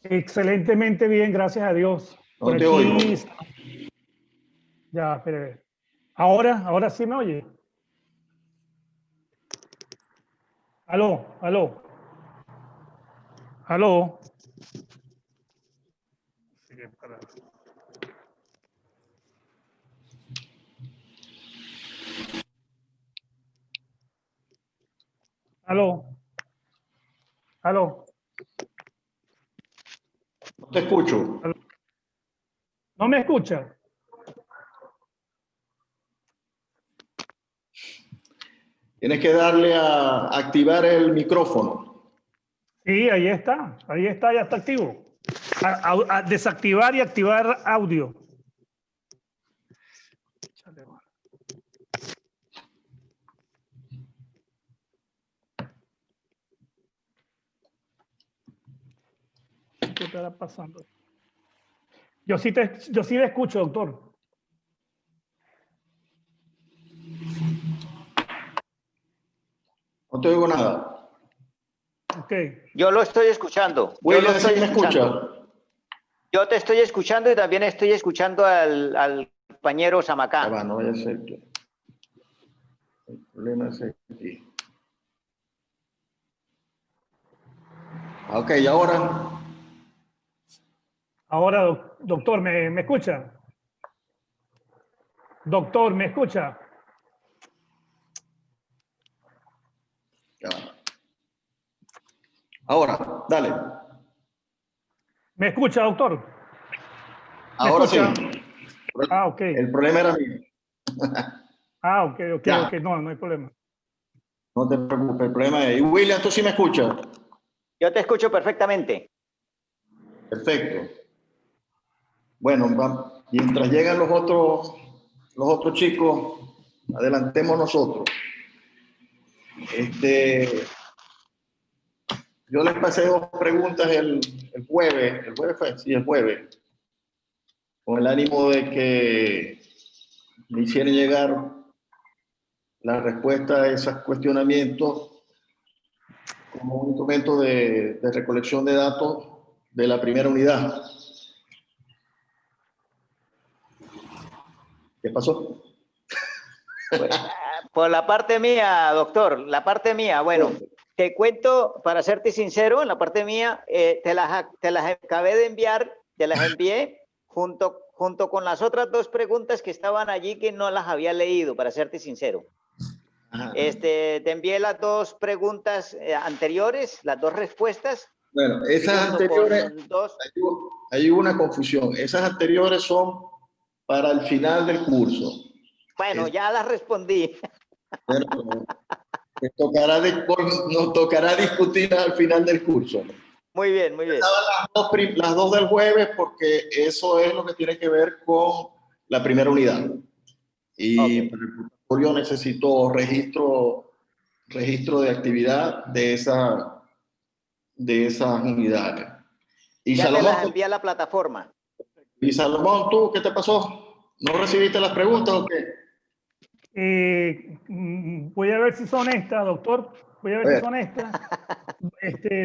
Excelentemente bien, gracias a Dios. No te oigo. Ya, espere. Ahora sí me oye. Aló. Aló. No te escucho. ¿No me escucha? Tienes que darle a activar el micrófono. Sí, ahí está, ya está activo. A desactivar y activar audio. ¿Qué estará pasando? Yo sí le escucho, doctor. No te oigo nada. Ok. Yo lo estoy escuchando. William, ¿sí me escucha? Yo te estoy escuchando y también estoy escuchando al compañero Ya Samacá. va, no vaya a ser que el problema es aquí. Ok, ¿y ahora? Ahora, doctor, ¿me escucha? Doctor, ¿me escucha? Ya va. Ahora, dale. ¿Me escucha, doctor? ¿Me Ahora sí. escucha? Ah, ok. El problema era mío. Ah, ok, Ya. no hay problema. No te preocupes, el problema es... ¿Y William, tú sí me escuchas? Yo te escucho perfectamente. Perfecto. Bueno, mientras llegan los otros chicos, adelantemos nosotros. Yo les pasé 2 preguntas el jueves. ¿El jueves fue? Sí, el jueves. Con el ánimo de que me hicieran llegar la respuesta a esos cuestionamientos como un instrumento de recolección de datos de la primera unidad. ¿Qué pasó? Por la parte mía, doctor, la parte mía, bueno, te cuento, para serte sincero, en la parte mía, te las acabé de enviar, te las envié junto con las otras 2 preguntas que estaban allí que no las había leído, para serte sincero. Ajá. Te envié las 2 preguntas anteriores, las 2 respuestas. Bueno, esas anteriores, hay una confusión. Esas anteriores son para el final del curso. Bueno, ya las respondí. Nos tocará discutir al final del curso. Muy bien, muy bien. Estaban las dos del jueves porque eso es lo que tiene que ver con la primera unidad. Y para el portafolio necesito registro de actividad de esas unidades. Y Ya te las Salomón, envié a la plataforma. ¿tú qué te pasó? ¿No recibiste las preguntas o qué? Voy a ver si son estas, doctor. Voy a ver si son estas.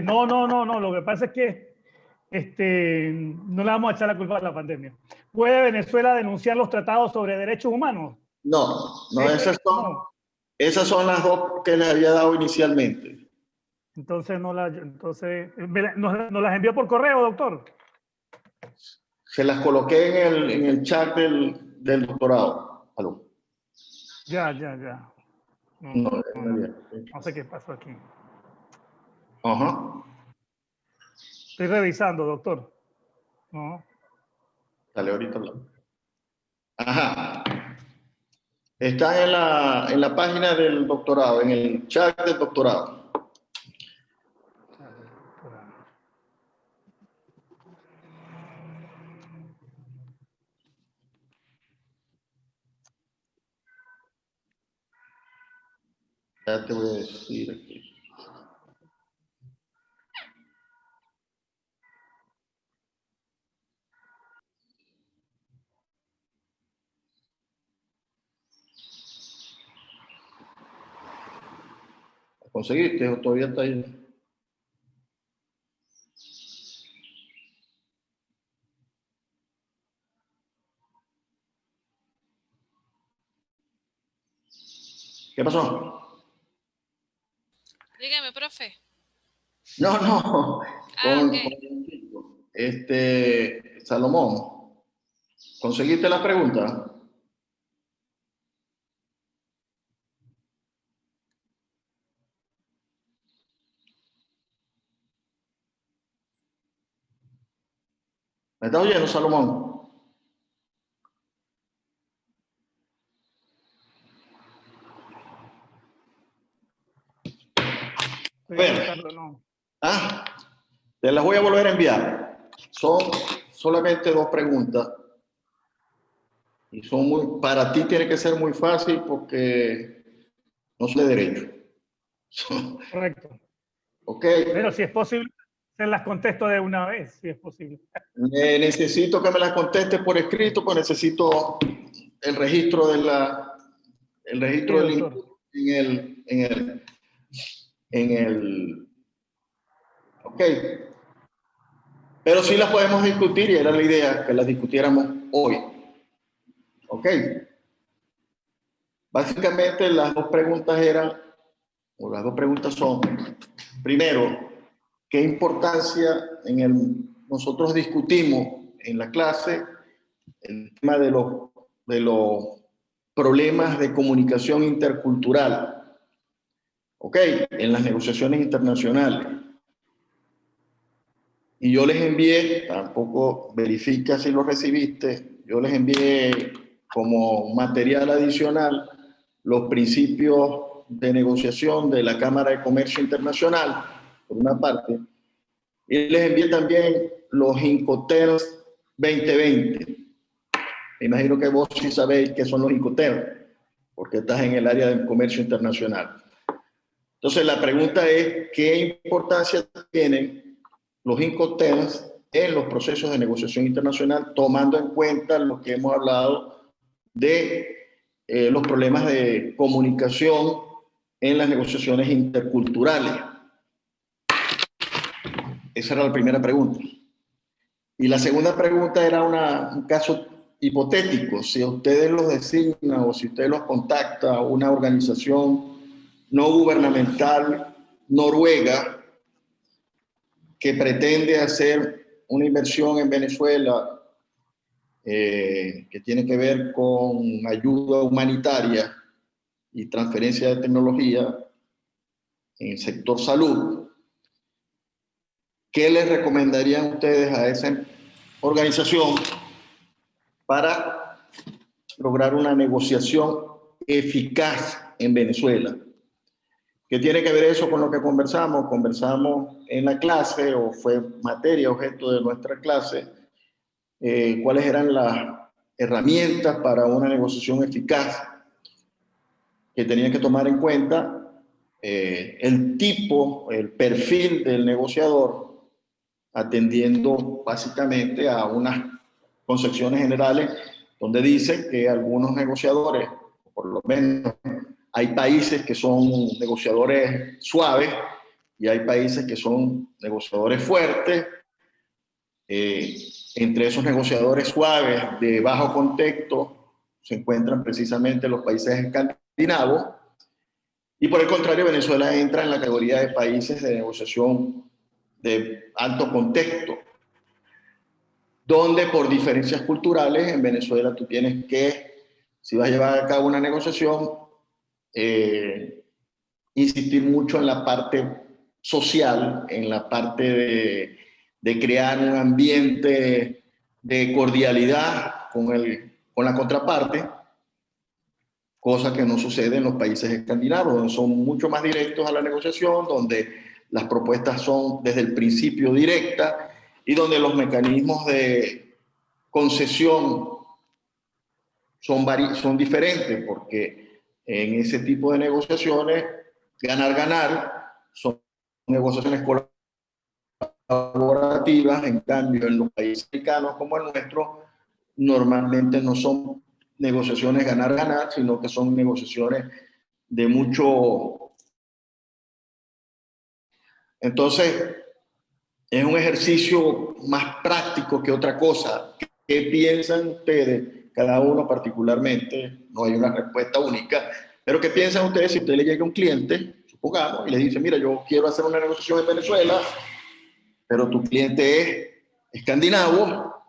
No. Lo que pasa es que no le vamos a echar la culpa a la pandemia. ¿Puede Venezuela denunciar los tratados sobre derechos humanos? No, No. Esas son las 2 que les había dado inicialmente. Entonces, ¿nos las envió por correo, doctor? Se las coloqué en el chat del doctorado. ¿Aló? Ya. No sé qué pasó aquí. Ajá. Estoy revisando, doctor. No. Dale, ahorita hablamos. Ajá. Están en la página del doctorado, en el chat del doctorado. Ya te voy a decir aquí. ¿Conseguiste o todavía está ahí? ¿Qué pasó? Dígame, profe. No. Ok. Salomón, ¿conseguiste la pregunta? ¿Me estás oyendo, Salomón? No. Te las voy a volver a enviar. Son solamente 2 preguntas. Y son para ti tiene que ser muy fácil porque no soy de derecho. Correcto. Ok. Pero si es posible, se las contesto de una vez, si es posible. Necesito que me las contestes por escrito, pues necesito el registro del doctor. en el ok. Pero sí las podemos discutir y era la idea que las discutiéramos hoy. Ok. Básicamente las 2 preguntas son, primero, ¿qué importancia nosotros discutimos en la clase el tema de los problemas de comunicación intercultural? Ok, en las negociaciones internacionales. Y yo les envié, tampoco verifica si lo recibiste, yo les envié como material adicional los principios de negociación de la Cámara de Comercio Internacional, por una parte, y les envié también los Incoterms 2020. Me imagino que vos sí sabéis qué son los Incoterms, porque estás en el área del comercio internacional. Entonces la pregunta es, ¿qué importancia tienen los Incoterms en los procesos de negociación internacional, tomando en cuenta lo que hemos hablado de los problemas de comunicación en las negociaciones interculturales? Esa era la primera pregunta. Y la segunda pregunta era un caso hipotético. Si ustedes los designan o si ustedes los contacta una organización no gubernamental noruega que pretende hacer una inversión en Venezuela que tiene que ver con ayuda humanitaria y transferencia de tecnología en el sector salud, ¿qué les recomendarían ustedes a esa organización para lograr una negociación eficaz en Venezuela? ¿Qué tiene que ver eso con lo que conversamos? Conversamos en la clase, o fue materia, objeto de nuestra clase, cuáles eran las herramientas para una negociación eficaz, que tenían que tomar en cuenta el tipo, el perfil del negociador, atendiendo básicamente a unas concepciones generales donde dice que algunos negociadores, por lo menos hay países que son negociadores suaves y hay países que son negociadores fuertes. Entre esos negociadores suaves de bajo contexto se encuentran precisamente los países escandinavos, y por el contrario Venezuela entra en la categoría de países de negociación de alto contexto, donde por diferencias culturales en Venezuela tú tienes que, si vas a llevar a cabo una negociación, insistir mucho en la parte social, en la parte de crear un ambiente de cordialidad con la contraparte, cosa que no sucede en los países escandinavos, donde son mucho más directos a la negociación, donde las propuestas son desde el principio directas y donde los mecanismos de concesión son diferentes, porque en ese tipo de negociaciones, ganar, son negociaciones colaborativas. En cambio, en los países americanos como el nuestro, normalmente no son negociaciones ganar, sino que son negociaciones de mucho. Entonces, es un ejercicio más práctico que otra cosa. ¿Qué piensan ustedes, cada uno particularmente? No hay una respuesta única, Pero ¿qué piensan ustedes si usted le llega a un cliente, supongamos, y le dice, mira, yo quiero hacer una negociación en Venezuela, pero tu cliente es escandinavo?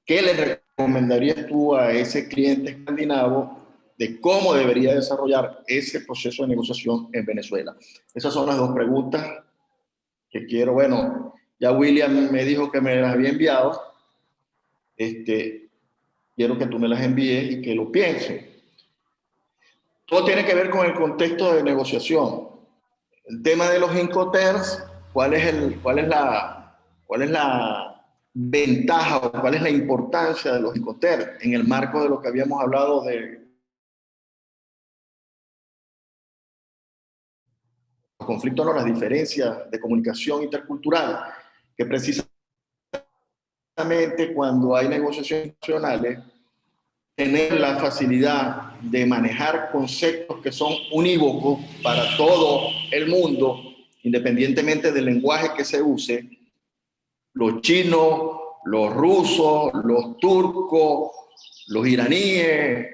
¿Qué le recomendarías tú a ese cliente escandinavo de cómo debería desarrollar ese proceso de negociación en Venezuela? Esas son las dos preguntas que quiero. Bueno, ya William me dijo que me las había enviado. Quiero que tú me las envíes y que lo pienses. Todo tiene que ver con el contexto de negociación. El tema de los Incoterms, ¿cuál es la ventaja o cuál es la importancia de los Incoterms en el marco de lo que habíamos hablado de los conflictos, no, las diferencias de comunicación intercultural, que precisamente cuando hay negociaciones internacionales, tener la facilidad de manejar conceptos que son unívocos para todo el mundo, independientemente del lenguaje que se use, los chinos, los rusos, los turcos, los iraníes,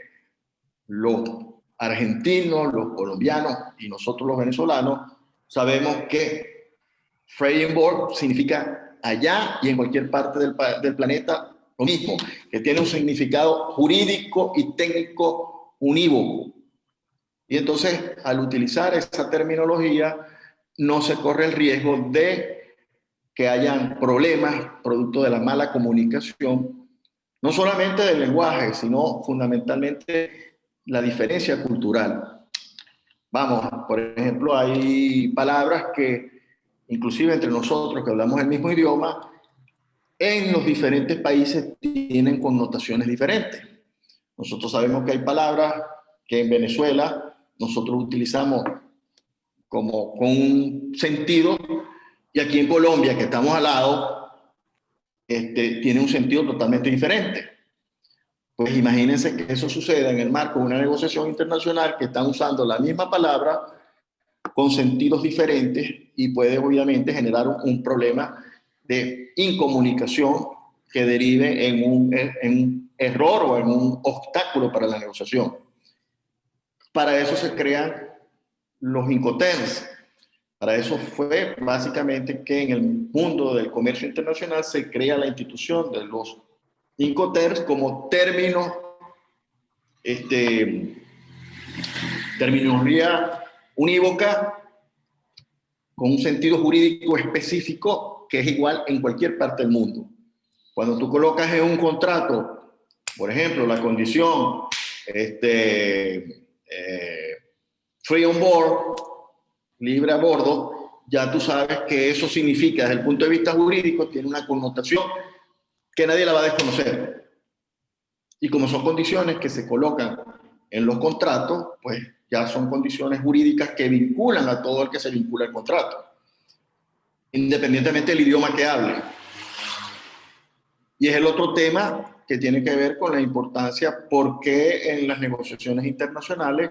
los argentinos, los colombianos y nosotros los venezolanos, sabemos que Freiburg significa allá y en cualquier parte del planeta lo mismo, que tiene un significado jurídico y técnico unívoco. Y entonces, al utilizar esa terminología, no se corre el riesgo de que hayan problemas producto de la mala comunicación, no solamente del lenguaje, sino fundamentalmente la diferencia cultural. Vamos, por ejemplo, hay palabras que, inclusive entre nosotros que hablamos el mismo idioma, en los diferentes países tienen connotaciones diferentes. Nosotros sabemos que hay palabras que en Venezuela nosotros utilizamos como con un sentido, y aquí en Colombia, que estamos al lado, tiene un sentido totalmente diferente. Pues imagínense que eso suceda en el marco de una negociación internacional que están usando la misma palabra con sentidos diferentes y puede obviamente generar un problema de incomunicación que derive en un error o en un obstáculo para la negociación. Para eso se crean los Incoterms. Para eso fue básicamente que en el mundo del comercio internacional se crea la institución de los Incoterms como términos, terminología unívoca con un sentido jurídico específico que es igual en cualquier parte del mundo. Cuando tú colocas en un contrato, por ejemplo, la condición free on board, libre a bordo, ya tú sabes que eso significa, desde el punto de vista jurídico, tiene una connotación que nadie la va a desconocer. Y como son condiciones que se colocan en los contratos, pues ya son condiciones jurídicas que vinculan a todo el que se vincula al contrato, independientemente del idioma que hable. Y es el otro tema que tiene que ver con la importancia por qué en las negociaciones internacionales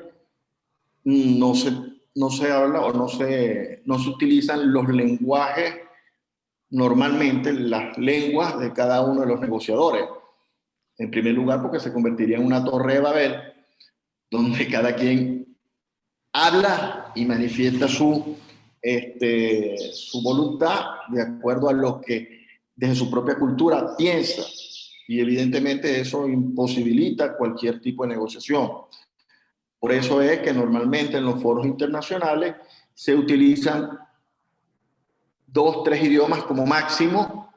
no se habla o no se utilizan los lenguajes, normalmente las lenguas de cada uno de los negociadores. En primer lugar, porque se convertiría en una torre de Babel, donde cada quien habla y manifiesta su voluntad de acuerdo a lo que desde su propia cultura piensa. Y evidentemente eso imposibilita cualquier tipo de negociación. Por eso es que normalmente en los foros internacionales se utilizan 2, 3 idiomas como máximo,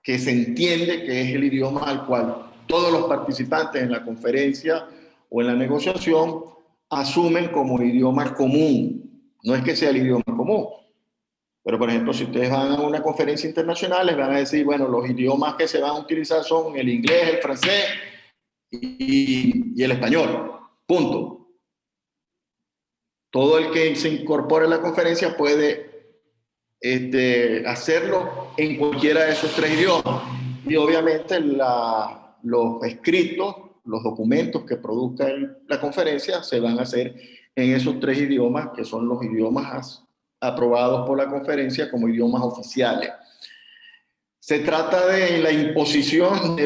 que se entiende que es el idioma al cual todos los participantes en la conferencia o en la negociación asumen como idioma común. No es que sea el idioma común, pero por ejemplo, si ustedes van a una conferencia internacional, les van a decir, bueno, los idiomas que se van a utilizar son el inglés, el francés y el español. Punto. Todo el que se incorpore a la conferencia puede hacerlo en cualquiera de esos 3 idiomas. Y obviamente los escritos, los documentos que produzca la conferencia se van a hacer en esos 3 idiomas, que son los idiomas aprobados por la conferencia como idiomas oficiales. Se trata de la imposición de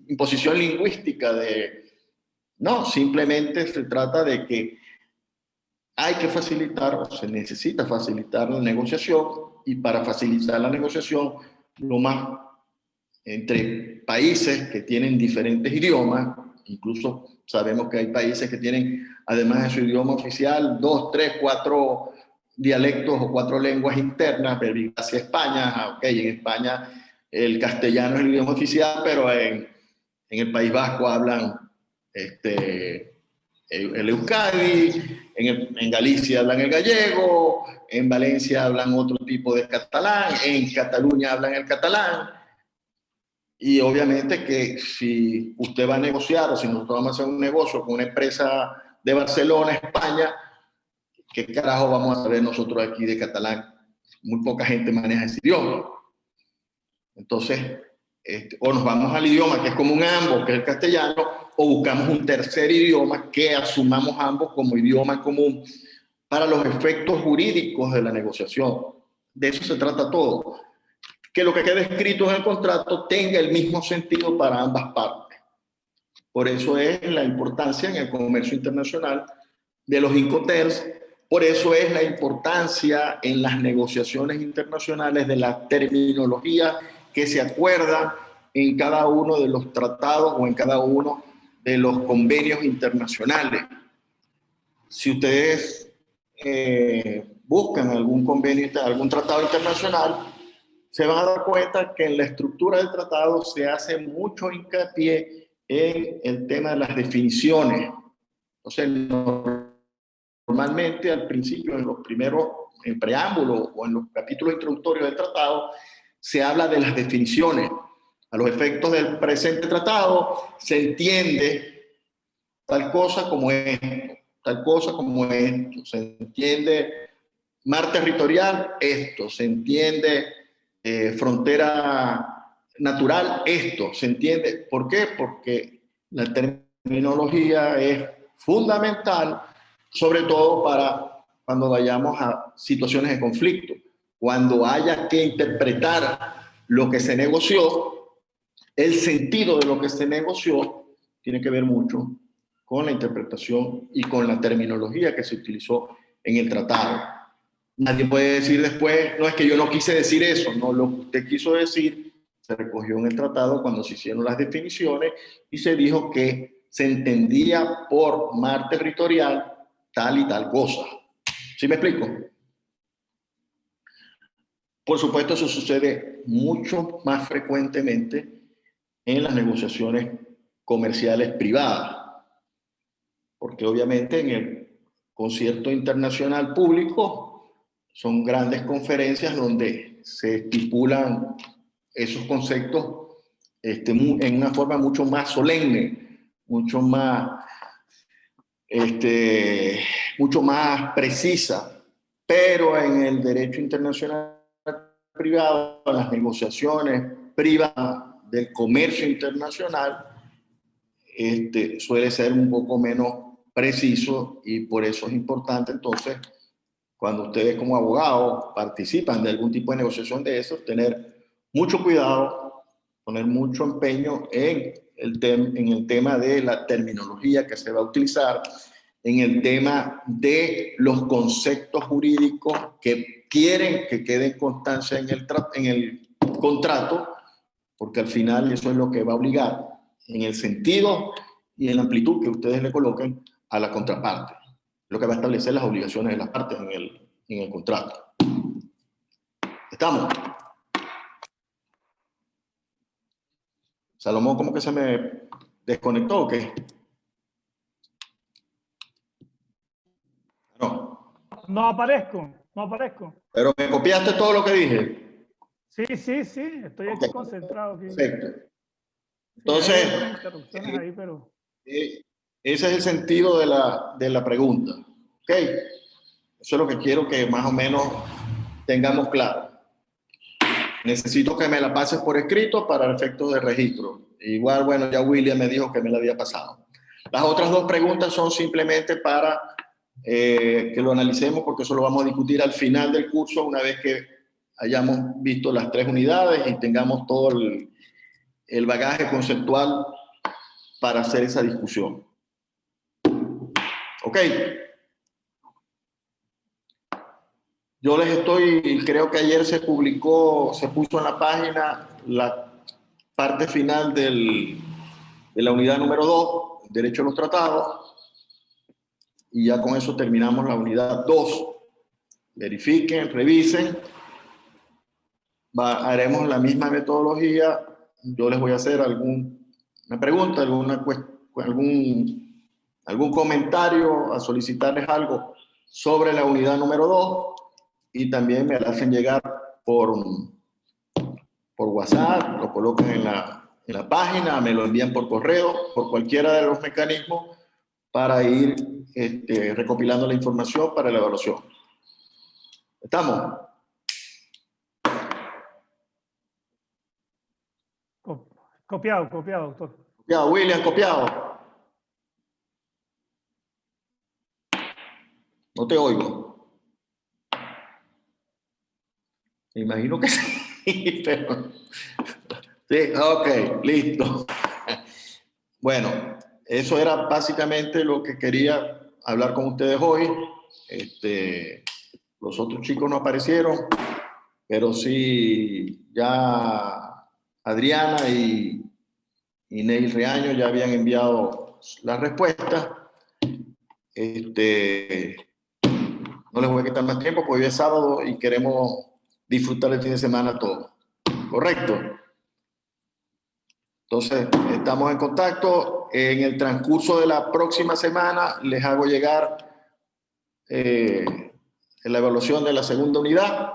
imposición lingüística de No, simplemente se trata de que hay que facilitar, o se necesita facilitar la negociación, y para facilitar la negociación, lo más entre países que tienen diferentes idiomas, incluso sabemos que hay países que tienen, además de su idioma oficial, 2, 3, 4 dialectos o 4 lenguas internas, hacia España, ok, en España el castellano es el idioma oficial, pero en el País Vasco hablan el euskadi, en Galicia hablan el gallego, en Valencia hablan otro tipo de catalán, en Cataluña hablan el catalán. Y obviamente que si usted va a negociar o si nosotros vamos a hacer un negocio con una empresa de Barcelona, España, ¿qué carajo vamos a saber nosotros aquí de catalán? Muy poca gente maneja ese idioma. Entonces, o nos vamos al idioma que es común a ambos, que es el castellano, o buscamos un tercer idioma que asumamos ambos como idioma común para los efectos jurídicos de la negociación. De eso se trata todo. Que lo que quede escrito en el contrato tenga el mismo sentido para ambas partes. Por eso es la importancia en el comercio internacional de los Incoterms, por eso es la importancia en las negociaciones internacionales de la terminología que se acuerda en cada uno de los tratados o en cada uno de los convenios internacionales. Si ustedes buscan algún convenio, algún tratado internacional, se van a dar cuenta que en la estructura del tratado se hace mucho hincapié en el tema de las definiciones. Entonces, normalmente al principio, en los primeros, en preámbulo o en los capítulos introductorios del tratado, se habla de las definiciones. A los efectos del presente tratado se entiende tal cosa como esto, tal cosa como esto, se entiende mar territorial, esto, se entiende frontera natural, esto, ¿se entiende? ¿Por qué? Porque la terminología es fundamental, sobre todo para cuando vayamos a situaciones de conflicto, cuando haya que interpretar lo que se negoció, el sentido de lo que se negoció tiene que ver mucho con la interpretación y con la terminología que se utilizó en el tratado. Nadie puede decir después, no, es que yo no quise decir eso. No, lo que usted quiso decir se recogió en el tratado cuando se hicieron las definiciones y se dijo que se entendía por mar territorial tal y tal cosa. ¿Sí me explico? Por supuesto, eso sucede mucho más frecuentemente en las negociaciones comerciales privadas, porque obviamente en el concierto internacional público son grandes conferencias donde se estipulan esos conceptos en una forma mucho más solemne, mucho más precisa. Pero en el derecho internacional privado, en las negociaciones privadas del comercio internacional, suele ser un poco menos preciso, y por eso es importante entonces, cuando ustedes como abogados participan de algún tipo de negociación de eso, tener mucho cuidado, poner mucho empeño en el tema de la terminología que se va a utilizar, en el tema de los conceptos jurídicos que quieren que quede constancia en el contrato, porque al final eso es lo que va a obligar en el sentido y en la amplitud que ustedes le coloquen a la contraparte, lo que va a establecer las obligaciones de las partes en el contrato. ¿Estamos? Salomón, ¿cómo que se me desconectó o qué? No. No aparezco, no aparezco. Pero me copiaste todo lo que dije. Sí, estoy aquí concentrado. Aquí. Perfecto. Entonces, ahí, pero... ese es el sentido de la pregunta. ¿Ok? Eso es lo que quiero que más o menos tengamos claro. Necesito que me la pases por escrito para efectos de registro. Igual, bueno, ya William me dijo que me la había pasado. Las otras dos preguntas son simplemente para que lo analicemos, porque eso lo vamos a discutir al final del curso, una vez que hayamos visto las 3 unidades y tengamos todo el bagaje conceptual para hacer esa discusión. Ok. Yo creo que ayer se publicó, se puso en la página la parte final de la unidad número 2, Derecho a los Tratados, y ya con eso terminamos la unidad 2. Verifiquen, revisen. Haremos la misma metodología. Yo les voy a hacer alguna pregunta, algún comentario, a solicitarles algo sobre la unidad número 2, y también me la hacen llegar por WhatsApp, lo colocan en la página, me lo envían por correo, por cualquiera de los mecanismos, para ir recopilando la información para la evaluación. ¿Estamos? Copiado, doctor. Copiado, William, copiado. No te oigo. Me imagino que sí, pero... Sí, ok, listo. Bueno, eso era básicamente lo que quería hablar con ustedes hoy. Los otros chicos no aparecieron, pero sí ya Adriana y Neil Reaño ya habían enviado las respuestas. No les voy a quitar más tiempo porque hoy es sábado y queremos disfrutar el fin de semana todo. ¿Correcto? Entonces, estamos en contacto. En el transcurso de la próxima semana les hago llegar la evaluación de la segunda unidad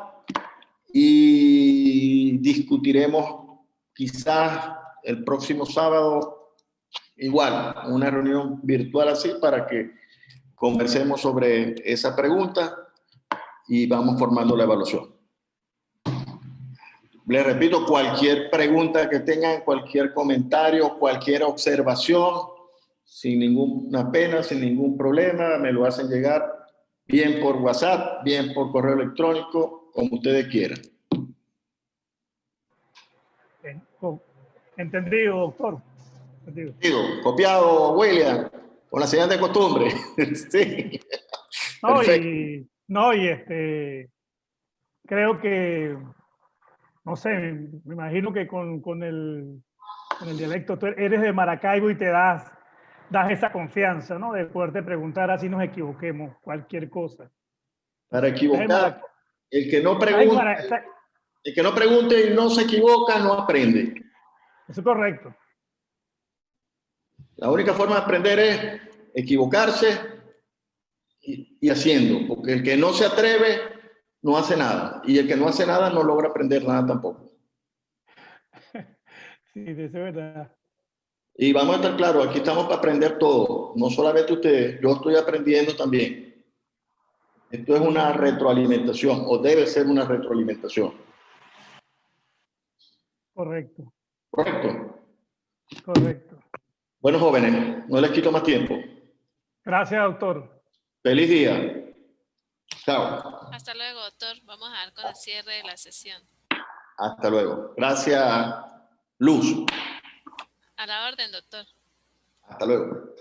y discutiremos quizás el próximo sábado, igual, una reunión virtual así para que conversemos sobre esa pregunta y vamos formando la evaluación. Les repito, cualquier pregunta que tengan, cualquier comentario, cualquier observación, sin ninguna pena, sin ningún problema, me lo hacen llegar bien por WhatsApp, bien por correo electrónico, como ustedes quieran. Entendido, doctor. Entendido. Copiado, William, con la señal de costumbre. Sí. No, creo que, no sé, me imagino que con el dialecto, tú eres de Maracaibo y te das esa confianza, ¿no? De poderte preguntar así nos equivoquemos, cualquier cosa. Para equivocar, el que no pregunte y no se equivoca, no aprende. Eso es correcto. La única forma de aprender es equivocarse y haciendo, porque el que no se atreve no hace nada, y el que no hace nada no logra aprender nada tampoco. Sí, eso es verdad. Y vamos a estar claros, aquí estamos para aprender todo, no solamente ustedes, yo estoy aprendiendo también. Esto es una retroalimentación, o debe ser una retroalimentación. Correcto. ¿Correcto? Correcto. Bueno, jóvenes, no les quito más tiempo. Gracias, doctor. Feliz día. Chao. Hasta luego, doctor. Vamos a dar con el cierre de la sesión. Hasta luego. Gracias, Luz. A la orden, doctor. Hasta luego.